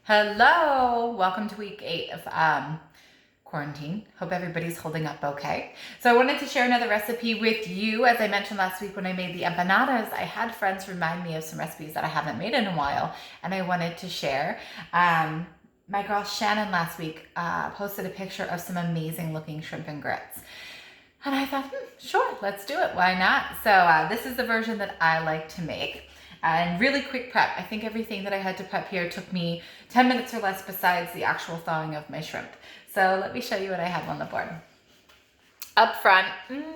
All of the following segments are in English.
Hello, welcome to week 8 of quarantine. Hope everybody's holding up okay. So I wanted to share another recipe with you. As I mentioned last week when I made the empanadas, I had friends remind me of some recipes that I haven't made in a while, and I wanted to share. My girl Shannon last week posted a picture of some amazing looking shrimp and grits. And I thought, sure, let's do it. Why not? So this is the version that I like to make. And really quick prep. I think everything that I had to prep here took me 10 minutes or less besides the actual thawing of my shrimp. So let me show you what I have on the board. Up front,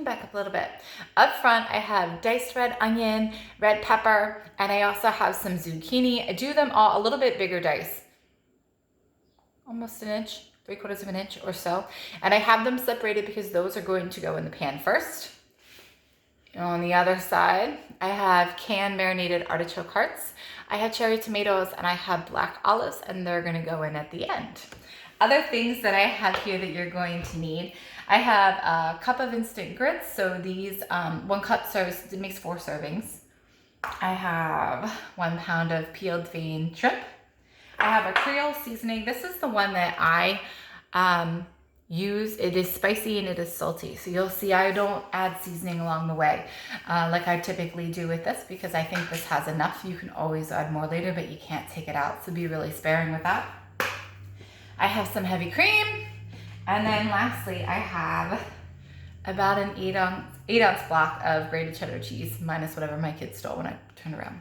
back up a little bit. Up front, I have diced red onion, red pepper, and I also have some zucchini. I do them all a little bit bigger dice. Almost an inch, 3/4 of an inch or so. And I have them separated because those are going to go in the pan first. On the other side, I have canned marinated artichoke hearts. I have cherry tomatoes and I have black olives, and they're gonna go in at the end. Other things that I have here that you're going to need. I have a cup of instant grits. So these, 1 cup serves, it makes 4 servings. I have 1 pound of peeled vein shrimp. I have a Creole seasoning. This is the one that I use. It is spicy and it is salty. So you'll see I don't add seasoning along the way like I typically do with this, because I think this has enough. You can always add more later, but you can't take it out. So be really sparing with that. I have some heavy cream. And then lastly, I have about an 8-ounce block of grated cheddar cheese, minus whatever my kids stole when I turned around.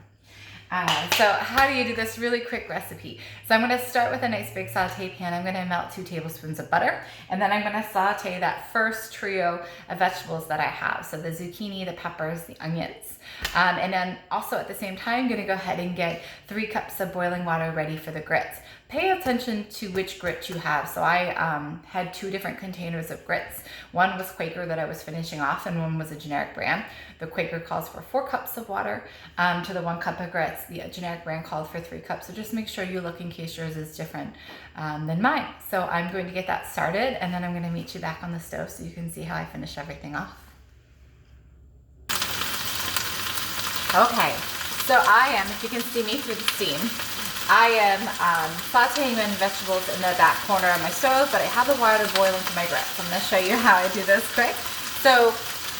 So how do you do this really quick recipe? So I'm going to start with a nice big saute pan. I'm going to melt 2 tablespoons of butter, and then I'm going to saute that first trio of vegetables that I have. So the zucchini, the peppers, the onions. And then also at the same time, I'm going to go ahead and get 3 cups of boiling water ready for the grits. Pay attention to which grit you have. So I had 2 different containers of grits. One was Quaker that I was finishing off, and one was a generic brand. The Quaker calls for 4 cups of water to the 1 cup of grits. The generic brand called for 3 cups. So just make sure you look in case yours is different than mine. So I'm going to get that started, and then I'm going to meet you back on the stove so you can see how I finish everything off. Okay, so I am, if you can see me through the steam, I am sauteing in vegetables in the back corner of my stove, but I have the water boiling for my grits. I'm going to show you how I do this quick. So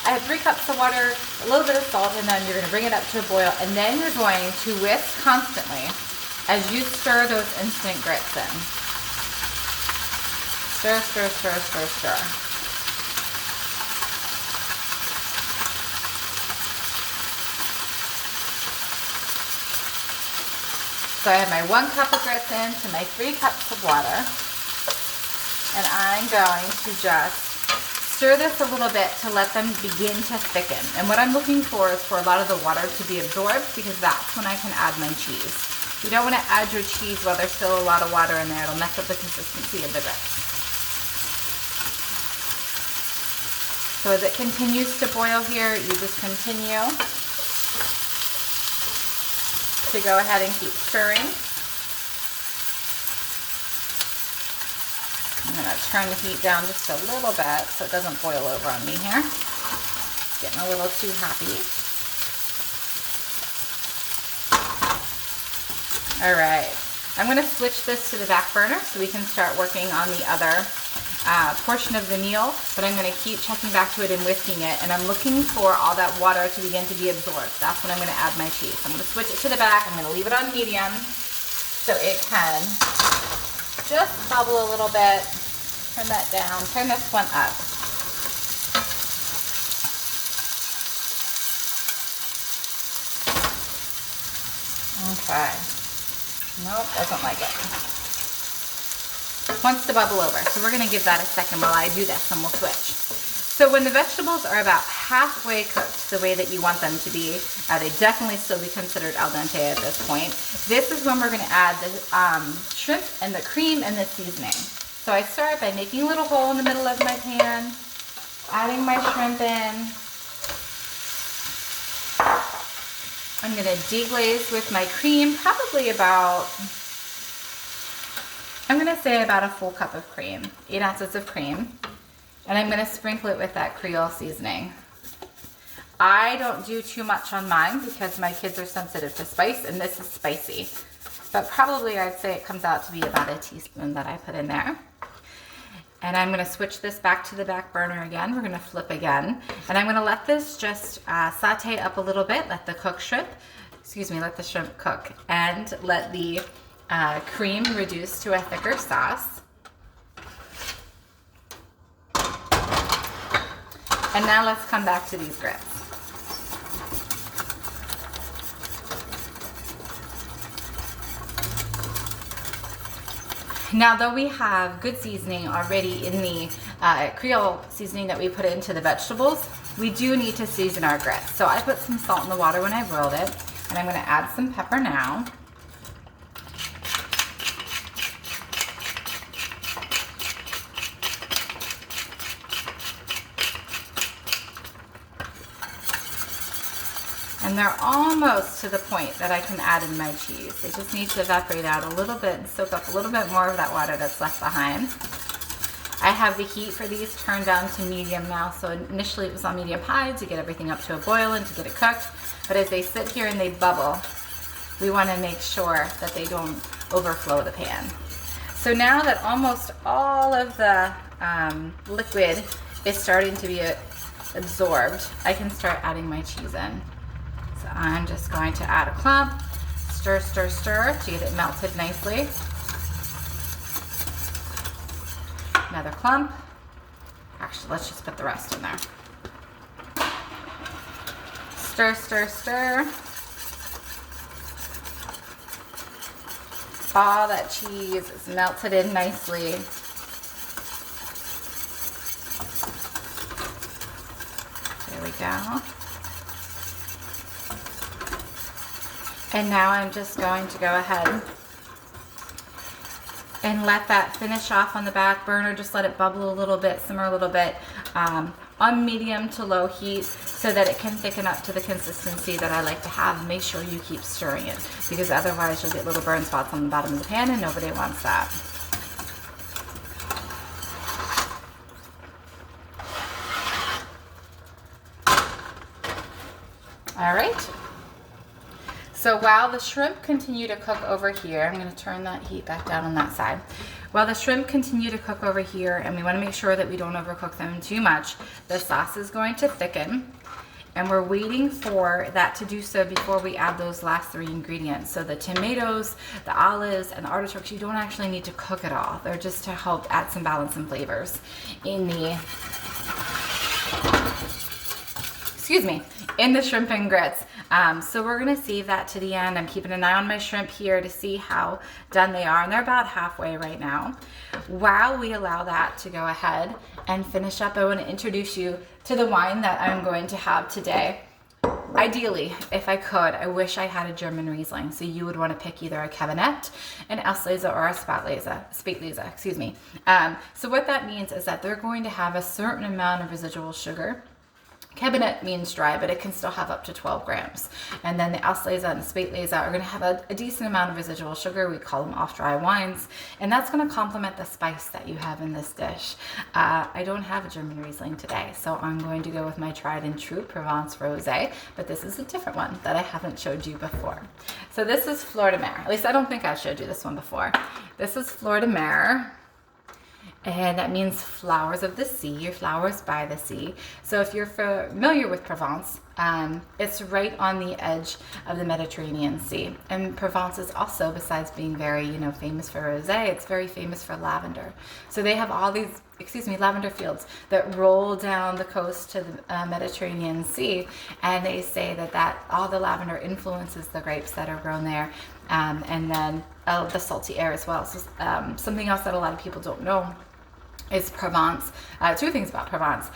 I have 3 cups of water, a little bit of salt, and then you're going to bring it up to a boil, and then you're going to whisk constantly as you stir those instant grits in. Stir, stir, stir, stir, stir. So I have my 1 cup of grits in to my 3 cups of water, and I'm going to just stir this a little bit to let them begin to thicken. And what I'm looking for is for a lot of the water to be absorbed, because that's when I can add my cheese. You don't want to add your cheese while there's still a lot of water in there. It'll mess up the consistency of the grits. So as it continues to boil here, you just continue to go ahead and keep stirring. I'm going to turn the heat down just a little bit so it doesn't boil over on me here. It's getting a little too happy. All right, I'm going to switch this to the back burner so we can start working on the other portion of the meal, but I'm going to keep checking back to it and whisking it, and I'm looking for all that water to begin to be absorbed. That's when I'm going to add my cheese. I'm going to switch it to the back. I'm going to leave it on medium so it can just bubble a little bit. Turn that down. Turn this one up. Okay. Nope, doesn't like it. Wants to bubble over. So we're going to give that a second while I do this, and we'll switch. So when the vegetables are about halfway cooked, the way that you want them to be, they definitely still be considered al dente at this point. This is when we're going to add the shrimp and the cream and the seasoning. So I start by making a little hole in the middle of my pan, adding my shrimp in. I'm going to deglaze with my cream, probably about, I'm going to say about a full cup of cream, 8 ounces of cream. And I'm going to sprinkle it with that Creole seasoning. I don't do too much on mine because my kids are sensitive to spice, and this is spicy. but probably I'd say it comes out to be about a teaspoon that I put in there. And I'm gonna switch this back to the back burner again. We're gonna flip again. And I'm gonna let this just saute up a little bit, let the shrimp cook, and let the cream reduce to a thicker sauce. And now let's come back to these grits. Now, though we have good seasoning already in the Creole seasoning that we put into the vegetables, we do need to season our grits. So I put some salt in the water when I boiled it, and I'm going to add some pepper now. And they're almost to the point that I can add in my cheese. They just need to evaporate out a little bit and soak up a little bit more of that water that's left behind. I have the heat for these turned down to medium now. So initially it was on medium high to get everything up to a boil and to get it cooked. But as they sit here and they bubble, we want to make sure that they don't overflow the pan. So now that almost all of the liquid is starting to be absorbed, I can start adding my cheese in. So I'm just going to add a clump, stir, stir, stir to get it melted nicely. Another clump. Actually, let's just put the rest in there. Stir, stir, stir. All that cheese is melted in nicely. There we go. And now I'm just going to go ahead and let that finish off on the back burner. Just let it bubble a little bit, simmer a little bit on medium to low heat so that it can thicken up to the consistency that I like to have. Make sure you keep stirring it because otherwise you'll get little burn spots on the bottom of the pan and nobody wants that. All right. So while the shrimp continue to cook over here, I'm going to turn that heat back down on that side. While the shrimp continue to cook over here, and we want to make sure that we don't overcook them too much, the sauce is going to thicken. And we're waiting for that to do so before we add those last three ingredients. So the tomatoes, the olives, and the artichokes, you don't actually need to cook at all. They're just to help add some balance and flavors in the, in the shrimp and grits. So we're gonna save that to the end. I'm keeping an eye on my shrimp here to see how done they are, and they're about halfway right now. While we allow that to go ahead and finish up, I want to introduce you to the wine that I'm going to have today. Ideally, if I could, I wish I had a German Riesling. So you would want to pick either a Cabernet, an Auslese, or a Spätlese, excuse me. So what that means is that they're going to have a certain amount of residual sugar. Cabernet means dry, but it can still have up to 12 grams. And then the Auslese and the Spätlese are going to have a decent amount of residual sugar. We call them off-dry wines. And that's going to complement the spice that you have in this dish. I don't have a German Riesling today, so I'm going to go with my tried and true Provence Rosé, but this is a different one that I haven't showed you before. So this is Fleur de Mer. At least I don't think I showed you this one before. This is Fleur de Mer. And that means flowers of the sea, or flowers by the sea. So if you're familiar with Provence, it's right on the edge of the Mediterranean Sea. And Provence is also, besides being very, famous for rosé, it's very famous for lavender. So they have all these, lavender fields that roll down the coast to the Mediterranean Sea. And they say that all the lavender influences the grapes that are grown there. And then the salty air as well. So something else that a lot of people don't know is Provence. Two things about Provence.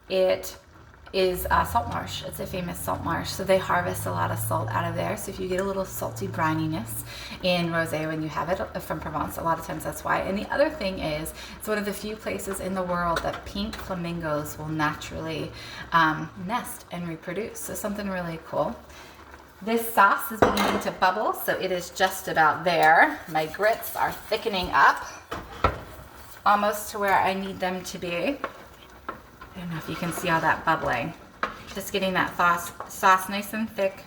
It is a salt marsh. It's a famous salt marsh. So they harvest a lot of salt out of there. So if you get a little salty brininess in rosé when you have it from Provence, a lot of times that's why. And the other thing is, it's one of the few places in the world that pink flamingos will naturally nest and reproduce. So something really cool. This sauce is beginning to bubble, so it is just about there. My grits are thickening up, almost to where I need them to be. I don't know if you can see all that bubbling. Just getting that sauce nice and thick.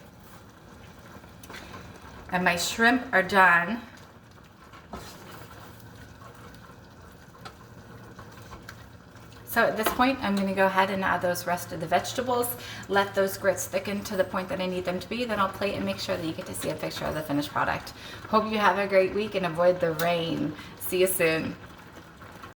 And my shrimp are done. So at this point, I'm going to go ahead and add those rest of the vegetables, let those grits thicken to the point that I need them to be, then I'll plate and make sure that you get to see a picture of the finished product. Hope you have a great week and avoid the rain. See you soon.